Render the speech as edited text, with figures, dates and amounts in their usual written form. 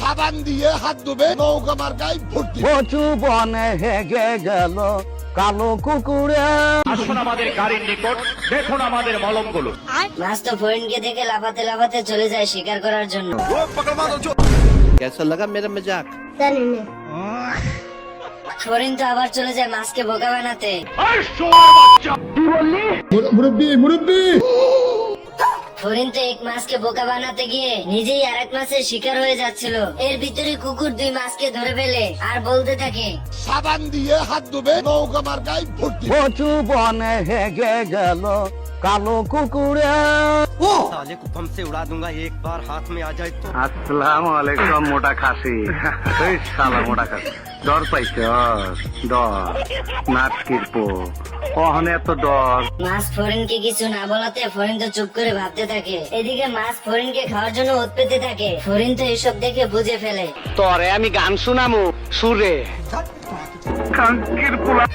সাবান দিয়ে হাত ধুবে নৌকা মার্কায় ভর্তি। কচু বনে হেগে গেল কালো কুকুরে। আসুন আমাদের গাড়ির নিকট, দেখুন আমাদের মলমগুলো। মাছ তো ফরিনকে দেখে লাফাতে লাফাতে চলে যায় শিকার করার জন্য। कैसा लगा मेरा मजाक? ফরিন তো আবার চলে যায় মাছকে বোকা বানাতে। ফরিন তো এক মাছকে বোকা বানাতে গিয়ে নিজেই আরেক মাছের শিকার হয়ে যাচ্ছিল। এর ভিতরে কুকুর দুই মাছকে ধরে ফেলে আর বলতে থাকে, সাবান দিয়ে হাত ধুবে নৌকা মার্কায় ভর্তি। কচু বনে হেগে গেল কালো কুকুরে। साले को बम से उड़ा दूंगा एक बार हाथ में आ जाए तो। আসসালামু আলাইকুম মোটা খাসি। এই শালা মোটা খাসি ডর পাইছ? ডর নাটকির পো ওখানে এত ডর। মাছ ফরিনকে কিছু না বলাতে ফরিন তো চুপ করে ভাবতে থাকে। এদিকে মাছ ফরিনকে খাওয়ার জন্য ওৎ পেতে থাকে। ফরিন তো এসব দেখে বুঝে ফেলে। তরে আমি গান শুনামু সুরে। কাঙ্কির পোলা